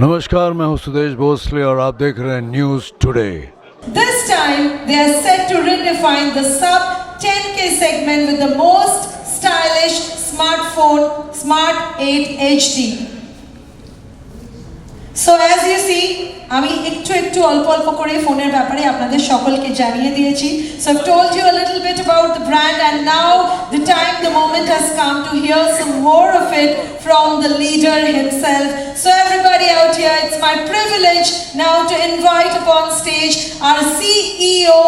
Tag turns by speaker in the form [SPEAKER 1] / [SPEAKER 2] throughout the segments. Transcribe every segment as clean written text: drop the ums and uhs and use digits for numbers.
[SPEAKER 1] नमस्कार, मैं हूं सुदेश भोसले और आप देख रहे हैं news today.
[SPEAKER 2] This time, they are set to redefine the sub 10K segment with the most stylish smartphone, Smart 8 HD. So as you see, আমি একটু অল্প করে ফোনের ব্যাপারে আপনাদের সকলকে জানিয়ে দিয়েছি। So I've told you a little bit about the brand, and now the moment has come to hear some more of it from the leader himself. So everybody out here, it's my privilege now to invite upon stage our CEO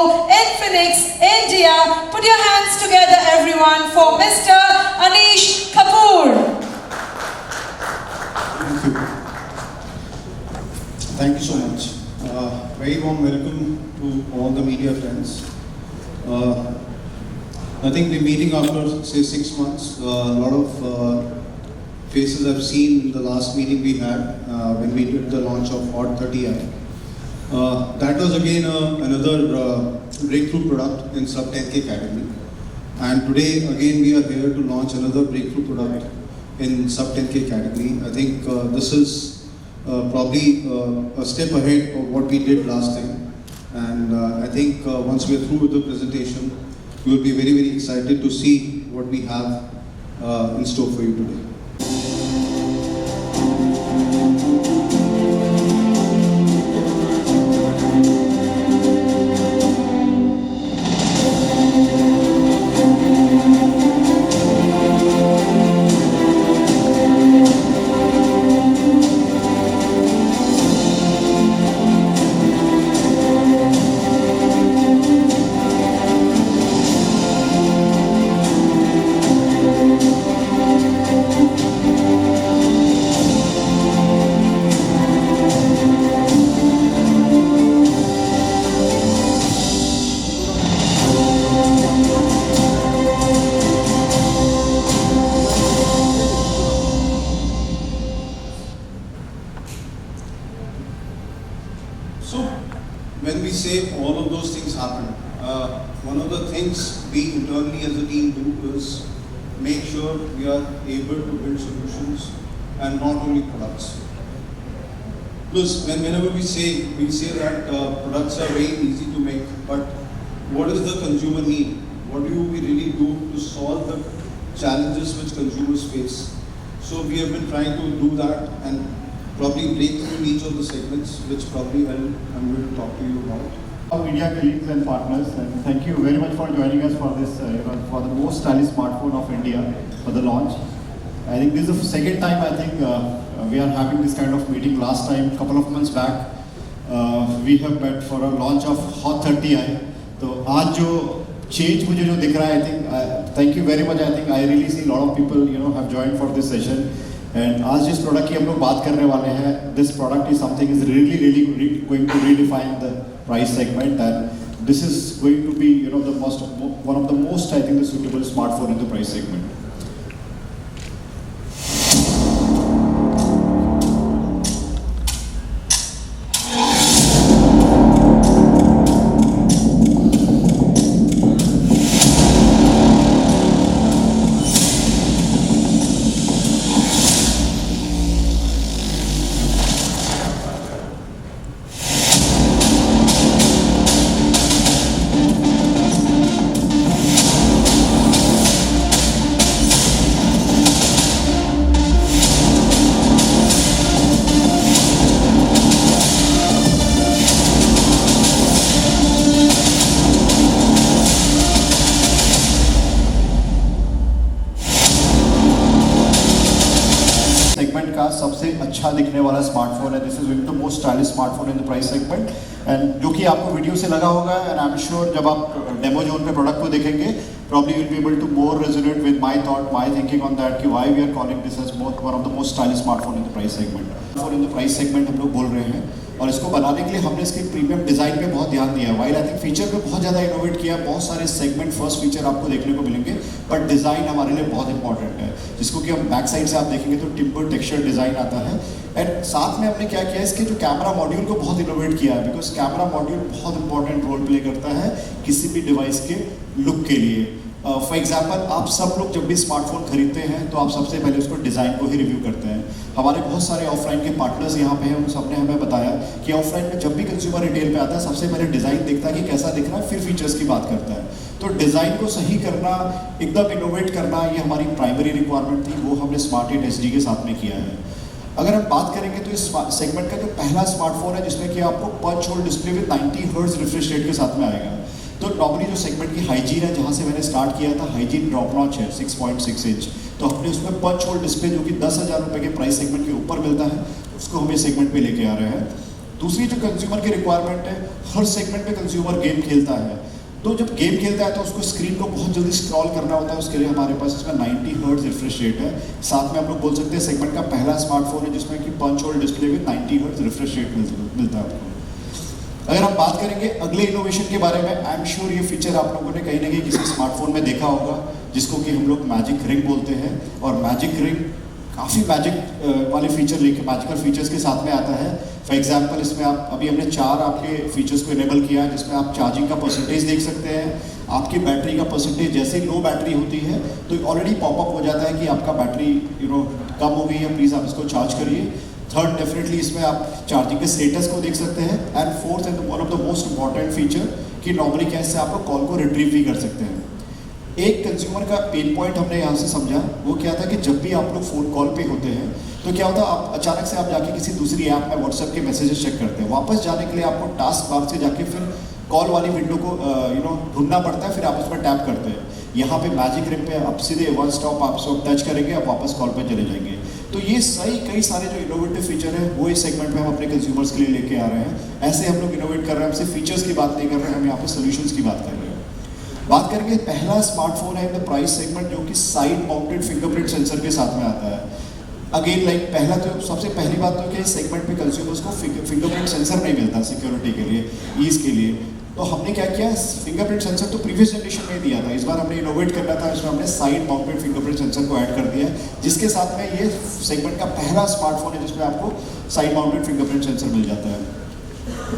[SPEAKER 2] Infinix India. Put your hands together everyone for Mr. Anish Kapoor.
[SPEAKER 3] Thank you so much. Very warm welcome to all the media friends. I think we're meeting after say 6 months. A lot of faces I've seen in the last meeting we had when we did the launch of Hot 30i. That was again another breakthrough product in sub 10K category. And today again we are here to launch another breakthrough product in sub 10K category. I think this is probably a step ahead of what we did last time, and I think once we are through with the presentation, you will be very, very excited to see what we have in store for you today. So, when we say all of those things happen, one of the things we internally as a team do is make sure we are able to build solutions and not only products. Because whenever we say that products are very easy to make, but what is the consumer need? What do we really do to solve the challenges which consumers face? So we have been trying to do that and probably break through each of the segments, which probably I'm going to talk to you about.
[SPEAKER 4] Our media colleagues and partners, and thank you very much for joining us for this, for the most stylish smartphone of India for the launch. I think this is the second time we are having this kind of meeting. Last time, couple of months back, we have met for a launch of Hot 30i. तो आज जो change मुझे जो दिख रहा है, I think thank you very much. I think I really see a lot of people have joined for this session. And आज जिस product की हम लोग बात करने वाले हैं, this product is something is really going to redefine the price segment, and this is going to be one of the most, I think, the suitable smartphone in the price segment. Segment का सबसे अच्छा दिखने वाला smartphone है. This is going to most stylish smartphone in the price segment, and जो कि आपको video से लगा होगा, एंड आई एम श्योर जब आप डेमो जोन पे प्रोडक्ट को देखेंगे, probably you'll be able to more resonate with my thought, my thinking on that कि why we are calling this as one of the most stylish smartphone in the price segment. For in the price segment हम लोग बोल रहे हैं, और इसको बनाने के लिए हमने इसके प्रीमियम डिज़ाइन पे बहुत ध्यान दिया है. वाइल आई थिंक फीचर पे बहुत ज़्यादा इनोवेट किया, बहुत सारे सेगमेंट फर्स्ट फीचर आपको देखने को मिलेंगे, बट डिज़ाइन हमारे लिए बहुत इंपॉर्टेंट है, जिसको कि हम बैक साइड से आप देखेंगे तो टिम्बर टेक्सचर डिज़ाइन आता है. एंड साथ में हमने क्या किया, इसके जो कैमरा मॉड्यूल को बहुत इनोवेट किया है, बिकॉज कैमरा मॉड्यूल बहुत इंपॉर्टेंट रोल प्ले करता है किसी भी डिवाइस के लुक के लिए. फॉर एग्जाम्पल आप सब लोग जब भी स्मार्टफोन खरीदते हैं तो आप सबसे पहले उसको डिज़ाइन को ही रिव्यू करते हैं। हमारे बहुत सारे ऑफलाइन के पार्टनर्स यहाँ पे हैं, उन सबने हमें बताया कि ऑफलाइन में जब भी कंज्यूमर रिटेल पे आता है सबसे पहले डिज़ाइन देखता है कि कैसा दिख रहा है, फिर फीचर्स की बात करता है। तो डिज़ाइन को सही करना, एकदम इनोवेट करना, ये हमारी प्राइमरी रिक्वायरमेंट थी, वो हमने स्मार्ट हिट एसडी के साथ में किया है। अगर हम बात करेंगे तो इस सेगमेंट का जो पहला स्मार्टफोन है जिसमें कि आपको punch hole display with 90 hertz refresh rate के साथ में आएगा। तो नॉर्मली जो सेगमेंट की हाइजीन है, जहाँ से मैंने स्टार्ट किया था, हाइजीन ड्रॉप नॉच है 6.6 इंच, तो हमने उसमें पंच होल डिस्प्ले जो कि 10,000 रुपये के प्राइस सेगमेंट के ऊपर मिलता है, उसको हम इस सेगमेंट पे लेके आ रहे हैं। दूसरी जो कंज्यूमर की रिक्वायरमेंट है, हर सेगमेंट में कंज्यूमर गेम खेलता है, तो जब गेम खेलता है तो उसको स्क्रीन को बहुत जल्दी स्क्रॉल करना होता है, उसके लिए हमारे पास इसमें 90 हर्ट्ज रिफ्रेश रेट है। साथ में हम लोग बोल सकते हैं सेगमेंट का पहला स्मार्टफोन है जिसमें कि punch hole display with 90 hertz refresh rate मिलता है आपको। अगर हम बात करेंगे अगले इनोवेशन के बारे में, आई एम श्योर ये फीचर आप लोगों ने कहीं ना कहीं किसी स्मार्टफोन में देखा होगा, जिसको कि हम लोग मैजिक रिंग बोलते हैं। और मैजिक रिंग काफ़ी मैजिक वाले फीचर लेके, मैजिकल फीचर्स के साथ में आता है। फॉर एग्जांपल इसमें आप अभी हमने 4 आपके फीचर्स को इनेबल किया है, जिसमें आप चार्जिंग का परसेंटेज देख सकते हैं, आपकी बैटरी का परसेंटेज, जैसे लो बैटरी होती है तो ऑलरेडी पॉपअप हो जाता है कि आपका बैटरी कम हो गई है, प्लीज़ आप इसको चार्ज करिए। थर्ड, डेफिनेटली इसमें आप चार्जिंग के स्टेटस को देख सकते हैं। And fourth and one of the most important feature कि नॉर्मली क्या इससे आप लोग कॉल को रिट्रीव भी कर सकते हैं। एक कंज्यूमर का पेन पॉइंट हमने यहाँ से समझा, वो क्या था कि जब भी आप लोग फ़ोन कॉल पे होते हैं तो क्या होता है, आप अचानक से आप जाके किसी दूसरी ऐप में व्हाट्सएप के मैसेजेस चेक करते हैं, वापस जाने के लिए आपको टास्क बार से जाके फिर कॉल वाली विंडो को ढूंढना पड़ता है, फिर आप उस पर टैप करते हैं। यहाँ पे मैजिक रिंग पे आप सीधे वन स्टॉप आप सब टच करेंगे, आप वापस कॉल पे चले जाएंगे। तो ये सही कई सारे जो इनोवेटिव फीचर है वो इस सेगमेंट में हम अपने कंज्यूमर्स के लिए लेके आ रहे हैं। ऐसे हम लोग इनोवेट कर रहे हैं, हम सिर्फ फीचर्स की बात नहीं कर रहे हैं, हम यहाँ पे सोल्यूशंस की बात कर रहे हैं। बात करेंगे पहला स्मार्टफोन है इन द प्राइस सेगमेंट जो कि साइड माउंटेड फिंगरप्रिंट सेंसर के साथ में आता है। अगेन लाइक पहला तो सबसे पहली बात तो क्या इस सेगमेंट पे कंज्यूमर्स को फिंगरप्रिंट सेंसर नहीं मिलता सिक्योरिटी के लिए, ईज के लिए। तो हमने क्या किया, फिंगरप्रिंट सेंसर तो प्रीवियस जनरेशन में दिया था, इस बार हमने इनोवेट करना था, इसमें हमने साइड माउंटेड फिंगरप्रिंट सेंसर को ऐड कर दिया है, जिसके साथ में ये सेगमेंट का पहला स्मार्टफोन है जिसमें आपको साइड माउंटेड फिंगरप्रिंट सेंसर मिल जाता है।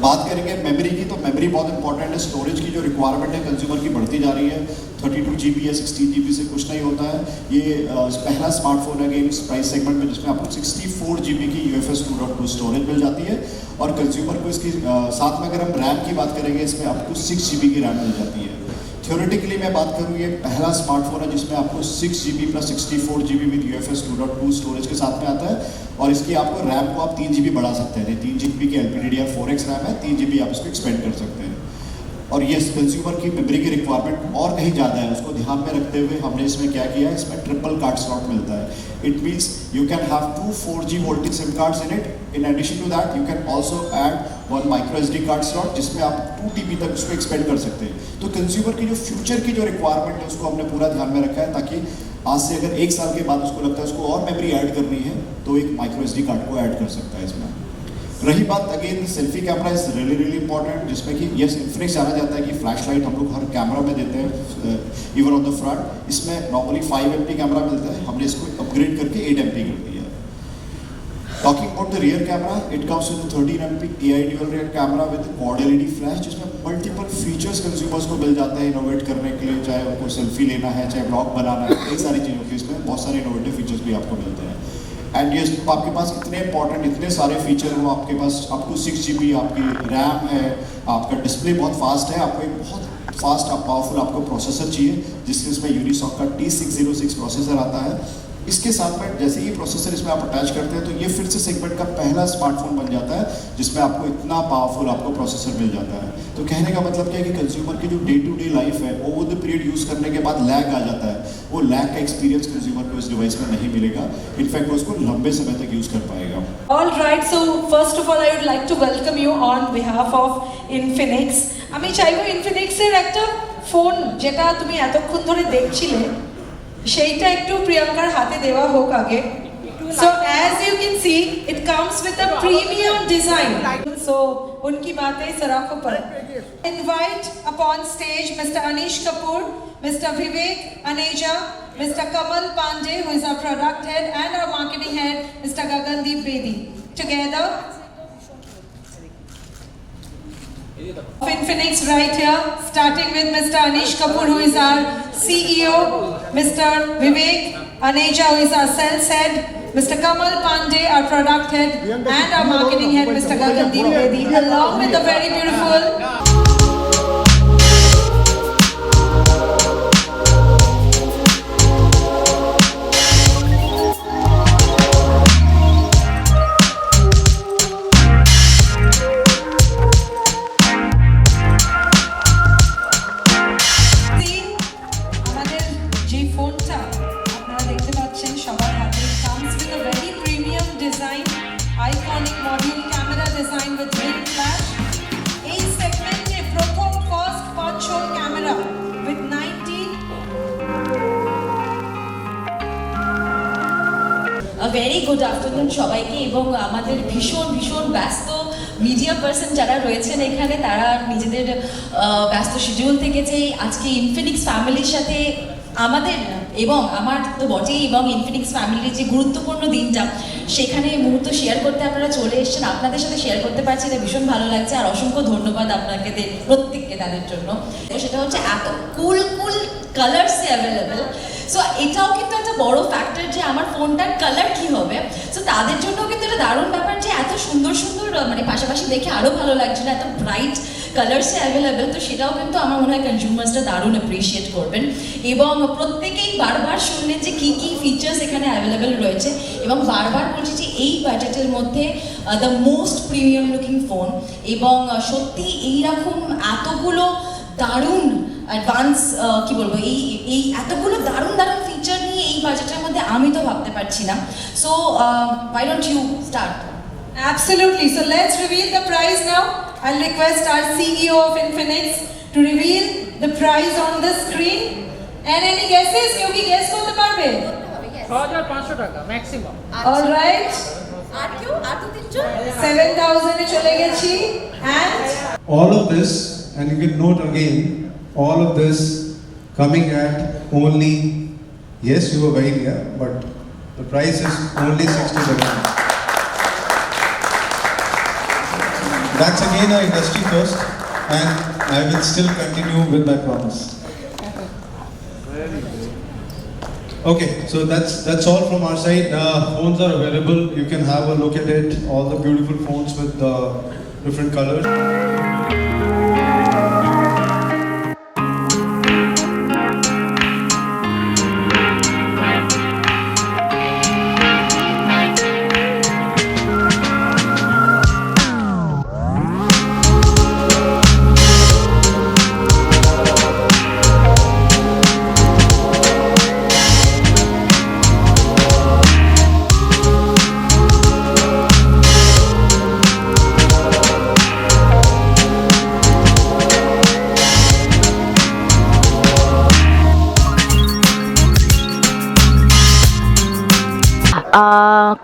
[SPEAKER 4] बात करेंगे मेमोरी की, तो मेमोरी बहुत इंपॉर्टेंट है। स्टोरेज की जो रिक्वायरमेंट है कंज्यूमर की बढ़ती जा रही है, 32 GB या 16 GB से कुछ नहीं होता है। ये पहला स्मार्टफोन है इस प्राइस सेगमेंट में जिसमें आपको 64 GB की UFS 2.2 स्टोरेज मिल जाती है। और कंज्यूमर को इसकी साथ में अगर हम रैम की बात करेंगे, इसमें आपको 6 GB की रैम मिल जाती है। थ्योरेटिकली मैं बात करूँ, ये पहला स्मार्टफोन है जिसमें आपको 6 GB plus 64 GB with UFS 2.2 storage के साथ में आता है। और इसकी आपको रैम को आप 3 GB बढ़ा सकते हैं, 3 GB की LPDDR4X रैम है, 3 GB आप इसको एक्सपेंड कर सकते हैं। और ये कंज्यूमर की मेमोरी की रिक्वायरमेंट और कहीं ज़्यादा है, उसको ध्यान में रखते हुए हमने इसमें क्या किया है, इसमें ट्रिपल कार्ड स्लॉट मिलता है। It means you can have 2 4G VoLTE sim cards in it. In addition to that you can also add 1 micro SD card slot जिसमें आप 2 TB तक उसको एक्सपेंड कर सकते हैं। तो कंज्यूमर की जो फ्यूचर की जो रिक्वायरमेंट है उसको हमने पूरा ध्यान में रखा है, ताकि आज से अगर 1 साल के बाद उसको लगता है उसको और मेमोरी ऐड करनी है तो एक माइक्रो SD कार्ड को ऐड कर सकता है इसमें। रही बात again selfie camera is really important, जिसमें कि यस इन्फिनिक्स जाना जाता है कि फ्लैश लाइट हम लोग हर कैमरा में देते हैं इवन ऑन द फ्रंट। इसमें नॉर्मली 5 MP कैमरा मिलता है, हमने इसको अपग्रेड करके 8 MP कर दिया। Talking about the rear camera, it comes with 13 MP AI dual rear camera with quad LED flash, जिसमें मल्टीपल फीचर्स कंज्यूमर्स को मिल जाते हैं इनोवेट करने के लिए, चाहे उनको सेल्फी लेना है, चाहे ब्लॉग बनाना है, कई सारी चीज़ों की इसमें बहुत सारे इनोवेटिव फीचर्स भी आपको मिलते हैं। एंड ये आपके पास इतने इंपॉर्टेंट इतने सारे फीचर हैं, आपके पास अप टू 6 GB आपकी रैम है, आपका डिस्प्ले बहुत फास्ट है, आपको एक बहुत फास्ट पावरफुल आपको प्रोसेसर चाहिए, जिसके इसमें यूनिसॉक का T606 प्रोसेसर आता है। इसके साथ में जैसे ही प्रोसेसर इसमें आप अटैच करते हैं तो ये फिर से सेगमेंट का पहला स्मार्टफोन बन जाता है जिसमें आपको इतना पावरफुल आपको प्रोसेसर मिल जाता है। तो कहने का मतलब क्या है कि कंज्यूमर की जो डे टू डे लाइफ है, ओवर द पीरियड यूज़ करने के बाद लैग आ जाता है, वो लैग का एक्सपीरियंस कंज्यूमर को इस डिवाइस में नहीं मिलेगा। इनफैक्ट वो उसको लंबे समय तक यूज़ कर पाएगा।
[SPEAKER 2] All right, so first of all, I would like to welcome you on behalf of Infinix. আমি চাইবো ইনফিনিক্সের একটা ফোন যেটা তুমি এতক্ষণ ধরে দেখছিলে সেইটা একটু প্রিয়াঙ্কার হাতে দেওয়া হোক আগে। So as you can see, it comes with a premium design. So उनकी बातें सराखों पर। Invite upon stage Mr. Anish Kapoor, Mr. Vivek Aneja, Mr. Kamal Pandey, who is our product head, and our marketing head, Mr. Gagandeep Bedi. Together, of Infinix right here, starting with Mr. Anish Kapoor, who is our CEO, Mr. Vivek Aneja, who is our sales head, Mr. Kamal Pandey, our product head, and our marketing head, Mr. Gagandeep Bedi, along with the very beautiful আমাদের যে ফোনটা আপনারা দেখতে পাচ্ছেন সবার হাতে comes with a very premium design, iconic module camera design with ring flash. এই সেগমেন্টে প্রথম ফার্স্ট পাঁচ whole camera with 90
[SPEAKER 5] very good afternoon সবাইকে, এবং আমাদের ভীষণ ভীষণ ব্যস্ত মিডিয়া পার্সন যারা রয়েছেন এখানে, তারা নিজেদের ব্যস্ত শিডিউল থেকে যে আজকে ইনফিনিক্স ফ্যামিলির সাথে আমাদের এবং আমার তো বটেই, এবং ইনফিনিক্স ফ্যামিলির যে গুরুত্বপূর্ণ দিনটা সেখানে মুহূর্ত শেয়ার করতে আপনারা চলে এসেছেন, আপনাদের সাথে শেয়ার করতে পারছি, এটা ভীষণ ভালো লাগছে। আর অসংখ্য ধন্যবাদ আপনাকে প্রত্যেককে তাদের জন্য। তো সেটা হচ্ছে এত কুল কুল কালার্সে অ্যাভেলেবেল। সো এটাও কিন্তু একটা বড় ফ্যাক্টর যে আমার ফোনটার কালার কি হবে। সো তাদের জন্য কিন্তু এটা দারুণ ব্যাপার যে এত সুন্দর সুন্দর মানে পাশাপাশি দেখে আরও ভালো লাগছিল, এত ব্রাইট কালার্সে অ্যাভেলেবেল। তো সেটাও কিন্তু আমার মনে হয় কনজিউমার্সরা দারুণ অ্যাপ্রিসিয়েট করবেন, এবং প্রত্যেকেই বারবার শুনলেন যে কী কী ফিচার্স এখানে অ্যাভেলেবেল রয়েছে, এবং বারবার বলছি যে এই বাজেটের মধ্যে the most premium looking phone, এবং সত্যি এইরকম এতগুলো দারুণ অ্যাডভান্স কি বলবো, এই এতগুলো দারুণ দারুণ ফিচার নিয়ে এই বাজেটের মধ্যে আমি তো ভাবতে পারছি না। So why don't you start?
[SPEAKER 2] Absolutely. So let's reveal the price now. I'll request our CEO of Infinix to reveal the price on the screen. And any guesses? কেউ কি guess করতে পারবে?
[SPEAKER 6] 6500 টাকা ম্যাক্সিমাম।
[SPEAKER 2] All right.
[SPEAKER 5] আর কেউ আর তো তিনজন
[SPEAKER 2] 7000 এ চলে গেছি, and
[SPEAKER 3] All of this, and you can note again, all of this coming at only, yes, you were very near, but the price is only 60,000. That's again our industry first, and I will still continue with my promise. Okay, so that's all from our side. Phones are available. You can have a look at it. All the beautiful phones with different colors.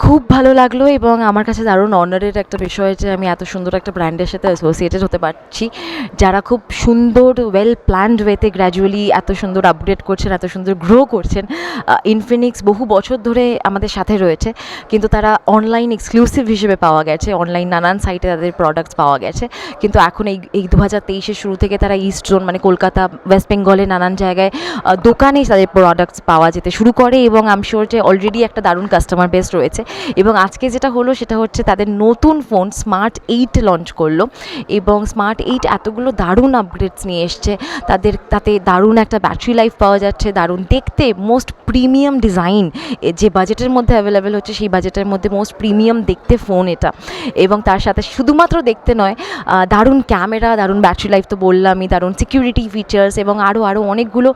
[SPEAKER 7] খুব ভালো লাগলো, এবং আমার কাছে দারুণ অনারের একটা বিষয় যে আমি এত সুন্দর একটা ব্র্যান্ডের সাথে অ্যাসোসিয়েটেড হতে পারছি, যারা খুব সুন্দর ওয়েল প্ল্যান্ড ওয়েতে গ্র্যাজুয়ালি এত সুন্দর আপগ্রেড করছেন, এত সুন্দর গ্রো করছেন। ইনফিনিক্স বহু বছর ধরে আমাদের সাথে রয়েছে, কিন্তু তারা অনলাইন এক্সক্লুসিভ হিসেবে পাওয়া গেছে, অনলাইন নানান সাইটে তাদের প্রোডাক্টস পাওয়া গেছে, কিন্তু এখন এই 2023-এর শুরু থেকে তারা ইস্ট জোন মানে কলকাতা, ওয়েস্ট বেঙ্গলে নানান জায়গায় দোকানেই তাদের প্রোডাক্টস পাওয়া যেতে শুরু করে, এবং আই এম শিওর যে অলরেডি একটা দারুণ কাস্টমার বেস রয়েছে। এবং আজকে যেটা হলো সেটা হচ্ছে তাদের নতুন ফোন স্মার্ট 8 লঞ্চ করলো, এবং স্মার্ট 8 এতগুলো দারুণ আপগ্রেডস নিয়ে এসছে, তাতে দারুণ একটা ব্যাটারি লাইফ পাওয়া যাচ্ছে, দারুণ দেখতে, মোস্ট প্রিমিয়াম ডিজাইন যে বাজেটের মধ্যে অ্যাভেলেবেল হচ্ছে সেই বাজেটের মধ্যে মোস্ট প্রিমিয়াম দেখতে ফোন এটা। এবং তার সাথে শুধুমাত্র দেখতে নয়, দারুণ ক্যামেরা, দারুণ ব্যাটারি লাইফ তো বললামই, দারুণ সিকিউরিটি ফিচার্স, এবং আরও অনেকগুলো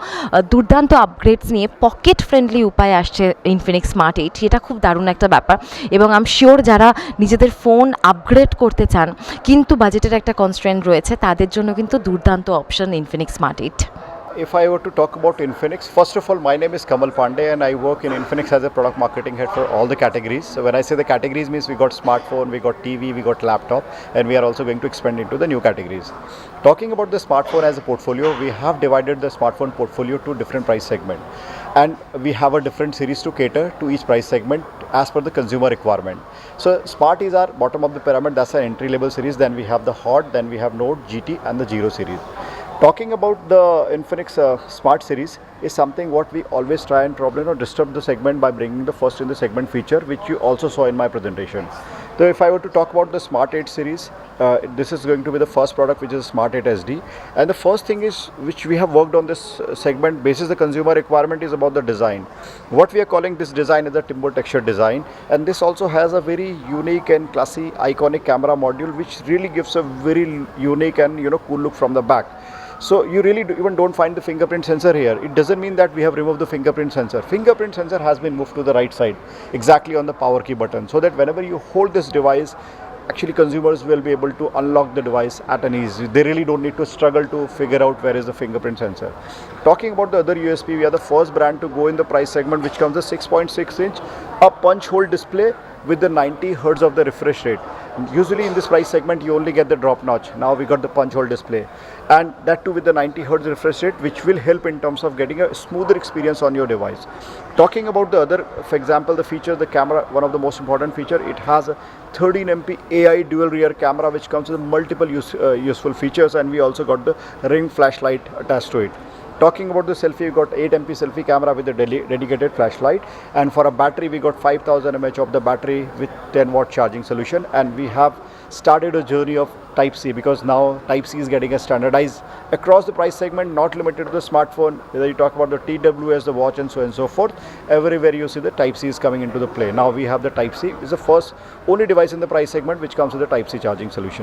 [SPEAKER 7] দুর্দান্ত আপগ্রেডস নিয়ে পকেট ফ্রেন্ডলি উপায়ে আসছে ইনফিনিক্স স্মার্ট 8। এটা খুব দারুণ একটা ব্যাপার, এবং আই এম শিওর যারা নিজেদের ফোন আপগ্রেড করতে চান কিন্তু বাজেটের একটা কনস্ট্রেন্ট রয়েছে, তাদের জন্য কিন্তু দুর্দান্ত option Infinix smart 8।
[SPEAKER 8] if I were to talk about Infinix, first of all, my name is Kamal Pandey and I work in Infinix as a product marketing head for all the categories. So when I say the categories means we got smartphone, we got TV, we got laptop, and we are also going to expand into the new categories. Talking about the smartphone as a portfolio, we have divided the smartphone portfolio to different price segment, and we have a different series to cater to each price segment as per the consumer requirement. So Smart is our bottom of the pyramid, that's an entry level series. Then we have the Hot, then we have Note, GT and the Zero series. Talking about the Infinix Smart series is something what we always try and probably disturb the segment by bringing the first in the segment feature, which you also saw in my presentation. So if I were to talk about the Smart 8 series, this is going to be the first product, which is Smart 8 SD. And the first thing is, which we have worked on this segment basis the consumer requirement, is about the design. What we are calling this design is the timber texture design, and this also has a very unique and classy iconic camera module, which really gives a very unique and cool look from the back. So you really even don't find the fingerprint sensor here. It doesn't mean that we have removed the fingerprint sensor. Fingerprint sensor has been moved to the right side, exactly on the power key button, so that whenever you hold this device, actually consumers will be able to unlock the device at an ease. They really don't need to struggle to figure out where is the fingerprint sensor. Talking about the other USP, we are the first brand to go in the price segment, which comes a 6.6 inch, a punch hole display with the 90 Hz of the refresh rate. Usually in this price segment you only get the drop notch. Now we got the punch hole display, and that too with the 90 Hz refresh rate, which will help in terms of getting a smoother experience on your device. Talking about the other, for example, the feature, the camera, one of the most important feature, it has a 13 MP AI dual rear camera, which comes with multiple useful features, and we also got the ring flashlight attached to it. Talking about the selfie, we got 8 MP selfie camera with a dedicated flashlight, and for a battery we got 5000 mAh of the battery with 10 watt charging solution. And we have started a journey of Type-C, because now Type-C is getting a standardized across the price segment, not limited to the smartphone. Whether you talk about the TWS, the watch and so on and so forth, everywhere you see the Type-C is coming into the play. Now we have the Type-C. It's the first only device in the price segment which comes with the Type-C charging solution.